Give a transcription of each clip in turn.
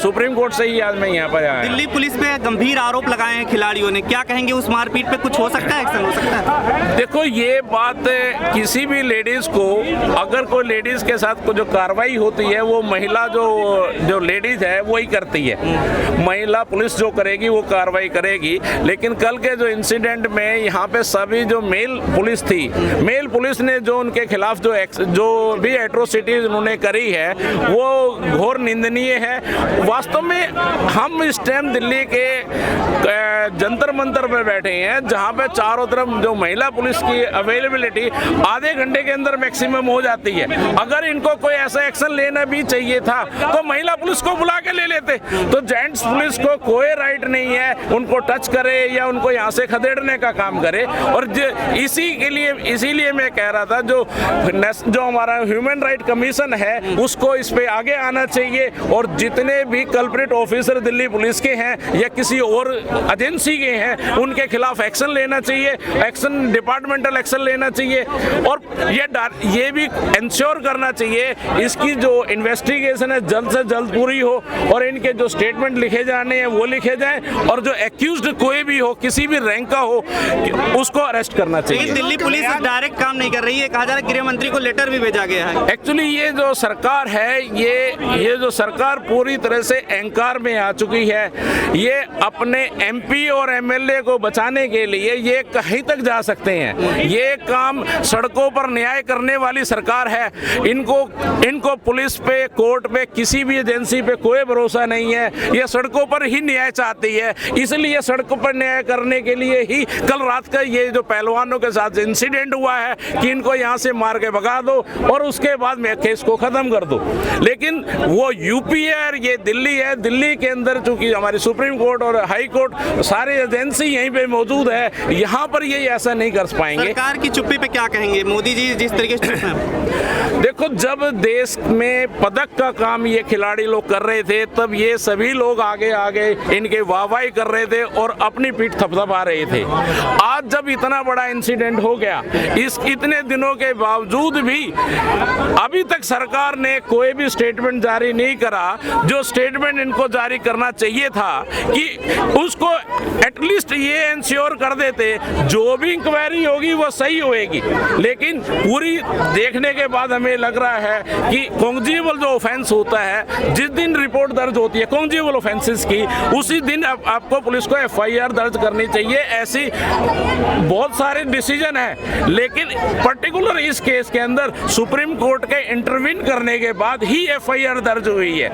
Supreme court से ही आज मैं यहाँ पर आया। दिल्ली पुलिस पे गंभीर आरोप लगाए हैं खिलाड़ियों ने, क्या कहेंगे? उस मारपीट पे कुछ हो सकता है, एक्शन हो सकता है? देखो, ये बात किसी भी लेडीज को, अगर कोई लेडीज के साथ जो कार्रवाई होती है वो महिला जो लेडीज है वही करती है। महिला पुलिस जो करेगी वो कार्रवाई करेगी। लेकिन कल के जो इंसिडेंट में यहाँ पे सभी जो मेल पुलिस थी, मेल पुलिस ने जो उनके खिलाफ जो भी एट्रोसिटीज उन्होंने करी है वो घोर निंदनीय है। वास्तव में हम इस टाइम दिल्ली के जंतर मंतर पे बैठे हैं जहाँ पे चारों तरफ जो महिला पुलिस की अवेलेबिलिटी आधे घंटे के अंदर मैक्सिमम हो जाती है। अगर इनको कोई ऐसा एक्शन लेना भी चाहिए था तो महिला पुलिस को बुला के ले लेते। तो जेंट्स पुलिस को कोई राइट नहीं है उनको टच करे या उनको यहाँ से खदेड़ने का काम करे। और इसीलिए मैं कह रहा था जो हमारा ह्यूमन राइट कमीशन है उसको इस पे आगे आना चाहिए और जितने भी कल्प्रिट ऑफिसर दिल्ली पुलिस के हैं या किसी और एजेंसी के हैं उनके खिलाफ एक्शन लेना चाहिए, एक्शन डिपार्टमेंटल एक्शन लेना चाहिए। और ये भी इंश्योर करना चाहिए इसकी जो इन्वेस्टिगेशन है जल्द से जल्द पूरी हो और इनके जो स्टेटमेंट लिखे जाने हैं वो लिखे जाएं और जो एक्यूज्ड कोई भी हो, किसी भी रैंक का हो, उसको अरेस्ट करना चाहिए। दिल्ली पुलिस डायरेक्ट काम नहीं कर रही है, कहा जा रहा है गृह मंत्री को लेटर भी भेजा गया है। एक्चुअली ये जो सरकार है ये जो सरकार पूरी तरह से अहंकार में आ चुकी है। ये अपने एमपी और एमएलए को बचाने के लिए ये कहीं तक जा सकते हैं। ये काम सड़कों पर न्याय करने वाली सरकार है। इनको पुलिस पे, कोर्ट पे, किसी भी एजेंसी पे कोई भरोसा नहीं है। ये सड़कों पर ही न्याय चाहती है। इसलिए सड़कों पर न्याय करने के लिए ही कल रात का ये जो पहलवानों के साथ इंसिडेंट हुआ है कि इनको यहाँ से मार के भगा दो और उसके बाद में केस को खत्म कर दो। लेकिन वो यूपी है और ये दिल्ली है। दिल्ली के अंदर चूंकि हमारी सुप्रीम कोर्ट और हाई कोर्ट सारे एजेंसी यहीं पे मौजूद है, यहाँ पर ये ऐसा नहीं कर पाएंगे। सरकार की चुप्पी पे क्या कहेंगे? मोदी जी जिस तरीके से देखो, जब देश में पदक का काम ये खिलाड़ी लोग कर रहे थे तब ये सभी लोग आगे इनके वाहवाही कर रहे थे और अपनी पीठ थपथपा रहे थे। आज जब इतना बड़ा इंसिडेंट हो गया, इतने दिनों के बावजूद भी अभी तक सरकार ने कोई भी स्टेटमेंट जारी नहीं करा। जो स्टेटमेंट इनको जारी करना चाहिए था कि उसको एटलीस्ट ये इंश्योर कर देते जो भी इंक्वायरी होगी वो सही होएगी। लेकिन पूरी देखने के बाद हमें लग रहा है कि कॉन्जिबल जो ऑफेंस होता है, जिस दिन रिपोर्ट दर्ज होती है कॉन्जिबल ऑफेंसेस की, उसी दिन आपको पुलिस को एफआईआर दर्ज करनी चाहिए। ऐसी बहुत सारे डिसीजन है, लेकिन पर्टिकुलर इस केस के अंदर सुप्रीम कोर्ट के इंटरवीन करने के बाद ही एफआईआर दर्ज हुई है।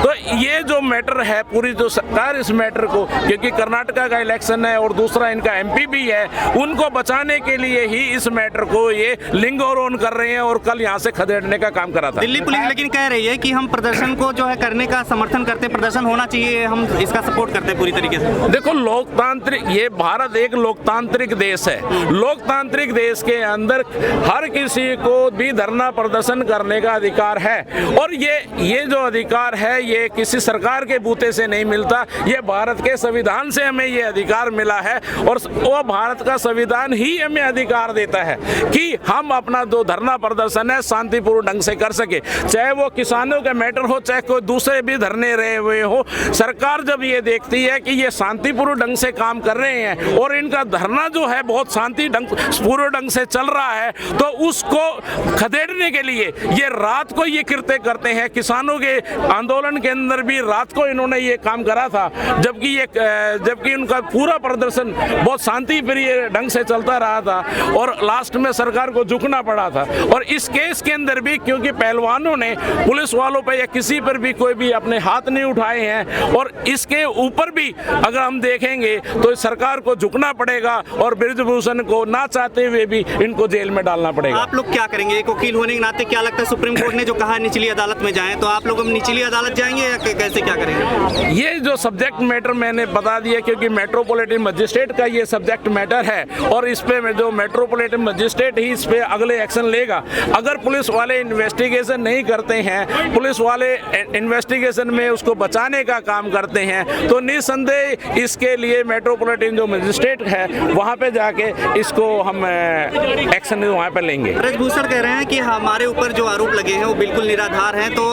तो ये जो मैटर है, पूरी जो सरकार इस मैटर को, क्योंकि कर्नाटका का इलेक्शन है और दूसरा इनका एमपी भी है, उनको बचाने के लिए ही इस मैटर को ये लिंगोरोन कर रहे हैं और कल यहाँ से खदेड़ने का काम करा था। दिल्ली पुलिस लेकिन कह रही है कि हम प्रदर्शन को जो है करने का समर्थन करते हैं, प्रदर्शन होना चाहिए, हम इसका सपोर्ट करते हैं पूरी तरीके से। देखो, लोकतांत्रिक, ये भारत एक लोकतांत्रिक देश है। लोकतांत्रिक देश के अंदर हर किसी को भी धरना प्रदर्शन करने का अधिकार है और ये जो अधिकार है ये किसी सरकार के बूते से नहीं मिलता। ये भारत के संविधान से हमें ये अधिकार मिला है और वो भारत का संविधान ही हमें अधिकार देता है कि हम अपना जो धरना प्रदर्शन है शांतिपूर्ण ढंग से कर सके, चाहे वो किसानों का मैटर हो, चाहे कोई दूसरे भी धरने रहे हुए हो। सरकार जब ये देखती है कि ये शांतिपूर्ण ढंग से काम कर रहे हैं और इनका धरना जो है बहुत पूर्ण ढंग से चल रहा है, तो उसको खदेड़ने के लिए ये रात को ये कृत्य करते हैं। किसानों के आंदोलन के अंदर भी रात को इन्होंने ये काम करा था, जबकि उनका पूरा प्रदर्शन बहुत शांति प्रिय ढंग से चलता रहा था और लास्ट में सरकार को झुकना पड़ा था। और इस केस के अंदर भी क्योंकि पहलवानों ने पुलिस वालों पर या किसी पर भी कोई भी अपने हाथ नहीं उठाए हैं और इसके ऊपर भी अगर हम देखेंगे तो सरकार को झुकना पड़ेगा और बृजभूषण को ना चाहते हुए भी इनको जेल में डालना पड़ेगा। आप लोग क्या करेंगे? एक वकील होने के नाते क्या लगता है, सुप्रीम कोर्ट ने जो कहा निचली अदालत में जाएं, तो आप लोग हम निचली अदालत जाएंगे या कैसे, क्या करेंगे? ये जो सब्जेक्ट मैटर मैंने बता दिया, क्योंकि मेट्रोपॉलिटन मजिस्ट्रेट का ये सब्जेक्ट मैटर है और इस पे जो मेट्रोपॉलिटन मजिस्ट्रेट ही इस पे अगले एक्शन लेगा। अगर पुलिस वाले इन्वेस्टिगेशन नहीं करते हैं, पुलिस वाले इन्वेस्टिगेशन में उसको बचाने का काम करते हैं, तो निसंदेह इसके लिए मेट्रोपॉलिटन जो मजिस्ट्रेट है वहाँ पे जाके इसको हम एक्शन वहाँ पे लेंगे। बृजभूषण कह रहे हैं कि हमारे ऊपर जो आरोप लगे हैं वो बिल्कुल निराधार हैं, तो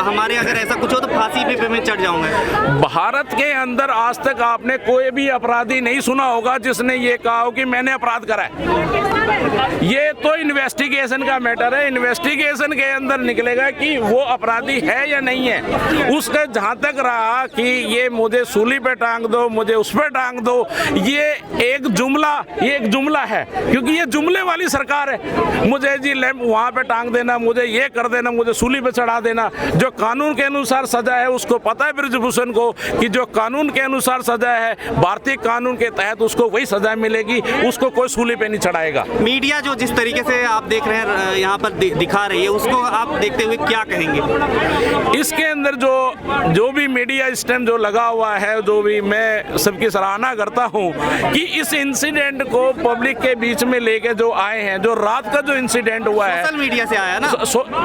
हमारे अगर ऐसा कुछ हो तो तो फांसी पे मैं चढ़ जाऊंगा। भारत के अंदर आज तक आपने कोई भी अपराधी नहीं सुना होगा जिसने ये कहा हो कि मैंने अपराध करा है। ये तो इन्वेस्टिगेशन का मैटर है, इन्वेस्टिगेशन के अंदर निकलेगा कि वो अपराधी है या नहीं है। उसका जहाँ तक रहा कि ये मुझे सूली पे टांग दो, मुझे उस पे टांग दो, ये एक जुमला है, क्योंकि ये जुमले वाली सरकार है। मुझे जी लैंप वहाँ पे टांग देना, मुझे ये कर देना, मुझे सूली पे चढ़ा देना। जो कानून के अनुसार सजा है उसको पता है बृजभूषण को कि जो कानून के अनुसार सजा है, भारतीय कानून के तहत उसको वही सजा मिलेगी, उसको कोई सूली पे नहीं चढ़ाएगा। मीडिया जो जिस तरीके से आप देख रहे हैं यहाँ पर दिखा रही है, उसको आप देखते हुए क्या कहेंगे? इसके अंदर जो भी मीडिया इस टाइम जो लगा हुआ है, जो भी मैं सबकी सराहना करता हूँ कि इस इंसिडेंट को पब्लिक के बीच में लेके जो आए हैं। जो रात का जो इंसिडेंट हुआ है, सोशल मीडिया से आया ना,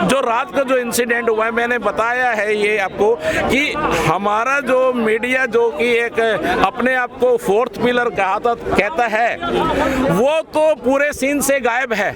जो रात का जो इंसिडेंट हुआ है, मैंने बताया है ये आपको कि हमारा जो मीडिया जो कि एक अपने आप को फोर्थ पिलर कहता है, वो तो पूरे सीन से गायब है।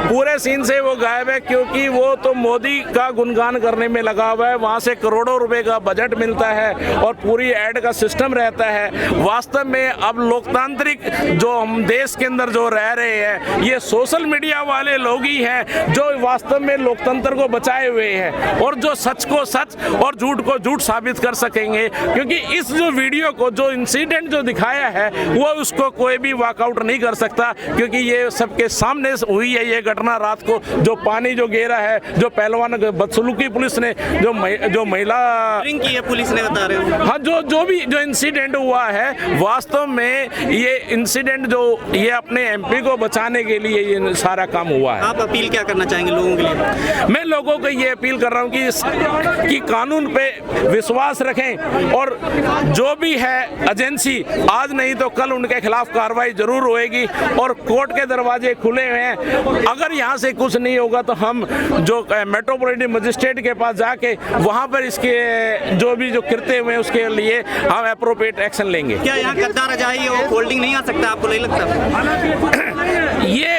पूरे सीन से वो गायब है क्योंकि वो तो मोदी का गुणगान करने में लगा हुआ है। वहाँ से करोड़ों रुपए का बजट मिलता है और पूरी ऐड का सिस्टम रहता है। वास्तव में अब लोकतांत्रिक जो हम देश के अंदर जो रह रहे हैं, ये सोशल मीडिया वाले लोग ही हैं जो वास्तव में लोकतंत्र को बचाए हुए हैं और जो सच को सच और झूठ को झूठ साबित कर सकेंगे। क्योंकि इस जो वीडियो को जो इंसिडेंट जो दिखाया है, वो उसको कोई भी वॉकआउट नहीं कर सकता, क्योंकि ये सबके सामने हुई है ये घटना। रात को जो पानी जो गिरा है, जो पहलवान बदसलूकी पुलिस ने जो महिला की है, पुलिस ने बता रहे हो। हाँ, जो भी जो इंसिडेंट हुआ है, वास्तव में ये इंसिडेंट जो ये अपने एमपी को बचाने के लिए ये सारा काम हुआ है। आप अपील क्या करना चाहेंगे लोगों के लिए? मैं लोगों को ये अपील कर रहा हूँ कि कानून पे विश्वास रखें और जो भी है एजेंसी, आज नहीं तो कल उनके खिलाफ कार्रवाई जरूर होएगी और कोर्ट के दरवाजे खुले हुए हैं। अगर यहाँ से कुछ नहीं होगा तो हम जो मेट्रोपॉलिटन मजिस्ट्रेट के पास जाके वहाँ पर इसके जो भी जो कृत्य हुए उसके लिए हम एप्रोप्रिएट एक्शन लेंगे। क्या यहाँ गद्दा रजाई और होल्डिंग नहीं आ सकता, आपको नहीं लगता? ये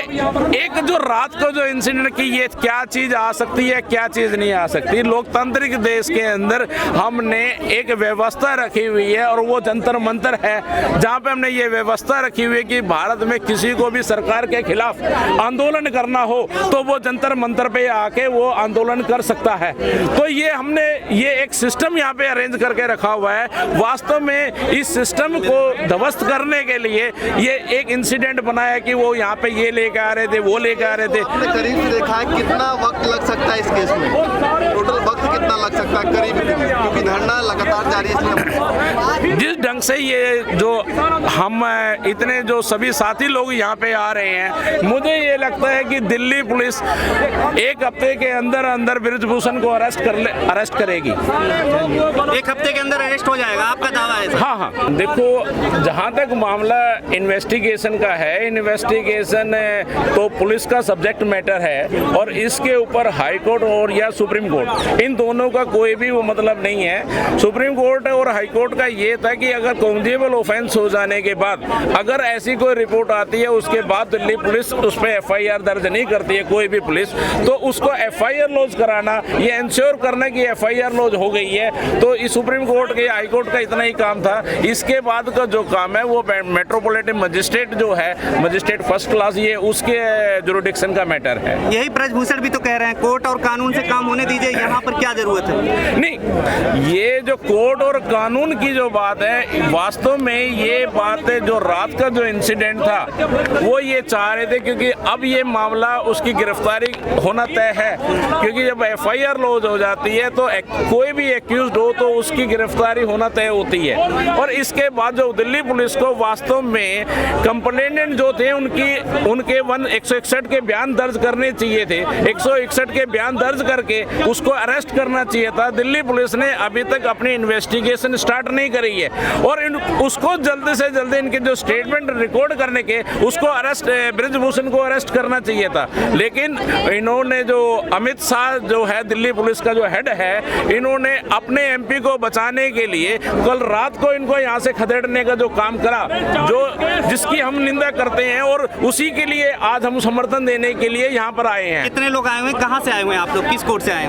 एक जो रात को जो इंसिडेंट की, ये क्या चीज आ सकती है, क्या चीज नहीं आ सकती। लोकतांत्रिक देश के अंदर हमने एक व्यवस्था रखी हुई है और वो जंतर मंतर है, जहाँ पे हमने ये व्यवस्था रखी हुई है कि भारत में किसी को भी सरकार के खिलाफ आंदोलन करना हो तो वो जंतर मंतर पे आके वो आंदोलन कर सकता है। तो ये हमने ये एक सिस्टम यहाँ पे अरेंज करके रखा हुआ है। वास्तव में इस सिस्टम को ध्वस्त करने के लिए ये एक इंसिडेंट बनाया कि वो यहाँ पे ये लेके आ रहे थे, वो लेके आ रहे थे। आपने करीब से देखा है कितना वक्त लग सकता है इस केस में? टोटल वक्त कितना लग सकता है करीब, क्योंकि धरना लगातार जारी है। जिस ढंग से ये जो हम इतने जो सभी साथी लोग यहाँ पे आ रहे हैं, मुझे ये लगता है कि दिल्ली पुलिस एक हफ्ते के अंदर अंदर बृजभूषण को अरेस्ट करेगी। एक हफ्ते के अंदर अरेस्ट हो जाएगा, आपका दावा है? हाँ हाँ, देखो जहाँ तक मामला इन्वेस्टिगेशन का है, इन्वेस्टिगेशन तो पुलिस का सब्जेक्ट मैटर है और इसके ऊपर हाई कोर्ट और या सुप्रीम कोर्ट, इन दोनों का कोई भी वो मतलब नहीं है। सुप्रीम कोर्ट और हाई कोर्ट का ये था कि अगर कॉग्निजेबल ऑफेंस हो जाने के बाद अगर ऐसी कोई रिपोर्ट आती है, उसके बाद दिल्ली पुलिस उस पर एफआईआर दर्ज नहीं करती है कोई भी पुलिस, तो उसको एफआईआर लॉन्च कराना, ये इंश्योर करना कि एफआईआर लॉन्च हो गई है। तो इस सुप्रीम कोर्ट के हाई कोर्ट का इतना ही काम था। इसके बाद का जो काम है वो मेट्रोपॉलिटन मजिस्ट्रेट जो है, मजिस्ट्रेट फर्स्ट क्लास, ये उसके जुरिडिक्शन का मैटर है। यही ब्रजभूषण भी तो कह रहे हैं कोर्ट और कानून से काम होने दीजिए, यहाँ पर क्या जरूरत है? नहीं, ये जो कोर्ट और कानून की जो बात है, वास्तव में ये बात है जो रात का जो इंसिडेंट था वो ये चाह रहे थे, क्योंकि अब ये मामला उसकी गिरफ्तारी होना तय है। क्योंकि जब एफआईआर लॉन्च हो जाती है तो कोई भी एक्यूज्ड हो तो उसकी गिरफ्तारी होना तय होती है। और इसके बाद जो दिल्ली पुलिस को वास्तव में कंप्लेनेंट जो थे उनके 161 के बयान दर्ज करने चाहिए थे, 161 के बयान दर्ज करके उसको अरेस्ट करना चाहिए था। दिल्ली पुलिस ने अभी तक अपनी इन्वेस्टिगेशन स्टार्ट नहीं करी है और उसको जल्दी से जल्दी इनके जो स्टेटमेंट रिकॉर्ड करने के उसको अरेस्ट, बृजभूषण को अरेस्ट करना चाहिए था। लेकिन इन्होंने जो अमित शाह जो है दिल्ली पुलिस का जो हेड है, इन्होंने अपने एमपी को बचाने के लिए कल रात को इनको यहाँ से खदेड़ने का जो काम करा, जिसकी हम निंदा करते हैं और उसी के लिए आज हम समर्थन देने के लिए यहाँ पर आए हैं। कितने लोग आए हुए हैं, कहाँ से आए हुए हैं आप लोग, किस कोर्ट से आए हैं?